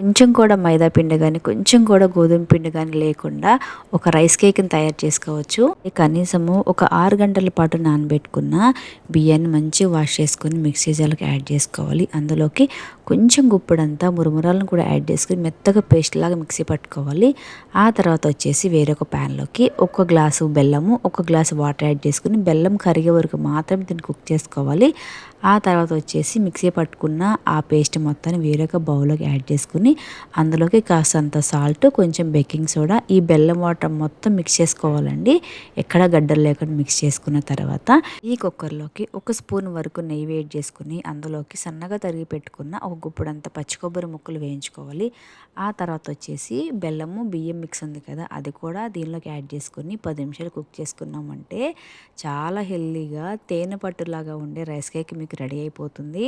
కొంచెం కూడా మైదా పిండి కానీ కొంచెం కూడా గోధుమ పిండి కానీ లేకుండా ఒక రైస్ కేక్ని తయారు చేసుకోవచ్చు. కనీసము ఒక 6 గంటల పాటు నానబెట్టుకున్న బియ్యాన్ని మంచిగా వాష్ చేసుకొని మిక్సీ జార్లోకి యాడ్ చేసుకోవాలి. అందులోకి కొంచెం గుప్పెడంతా మురుమురాలను కూడా యాడ్ చేసుకొని మెత్తగా పేస్ట్ లాగా మిక్సీ పట్టుకోవాలి. ఆ తర్వాత వచ్చేసి వేరొక ప్యాన్లోకి 1 గ్లాసు బెల్లము, 1 గ్లాసు వాటర్ యాడ్ చేసుకుని బెల్లం కరిగే వరకు మాత్రమే దీన్ని కుక్ చేసుకోవాలి. ఆ తర్వాత వచ్చేసి మిక్సీ పట్టుకున్న ఆ పేస్ట్ మొత్తాన్ని వేరొక బౌల్లోకి యాడ్ చేసుకుని అందులోకి కాస్తంత సాల్ట్, కొంచెం బేకింగ్ సోడా, ఈ బెల్లం వాటర్ మొత్తం మిక్స్ చేసుకోవాలండి. ఎక్కడ గడ్డలు లేకుండా మిక్స్ చేసుకున్న తర్వాత ఈ కుక్కర్లోకి 1 స్పూన్ వరకు నెయ్యి వేడి చేసుకుని అందులోకి సన్నగా తరిగి పెట్టుకున్న ఒక గుప్పుడంత పచ్చి కొబ్బరి ముక్కలు వేయించుకోవాలి. ఆ తర్వాత వచ్చేసి బెల్లము బియ్యం మిక్స్ ఉంది కదా, అది కూడా దీనిలోకి యాడ్ చేసుకుని 10 నిమిషాలు కుక్ చేసుకున్నామంటే చాలా హెల్దీగా తేనె పట్టులాగా ఉండే రైస్ కేక్ మీకు రెడీ అయిపోతుంది.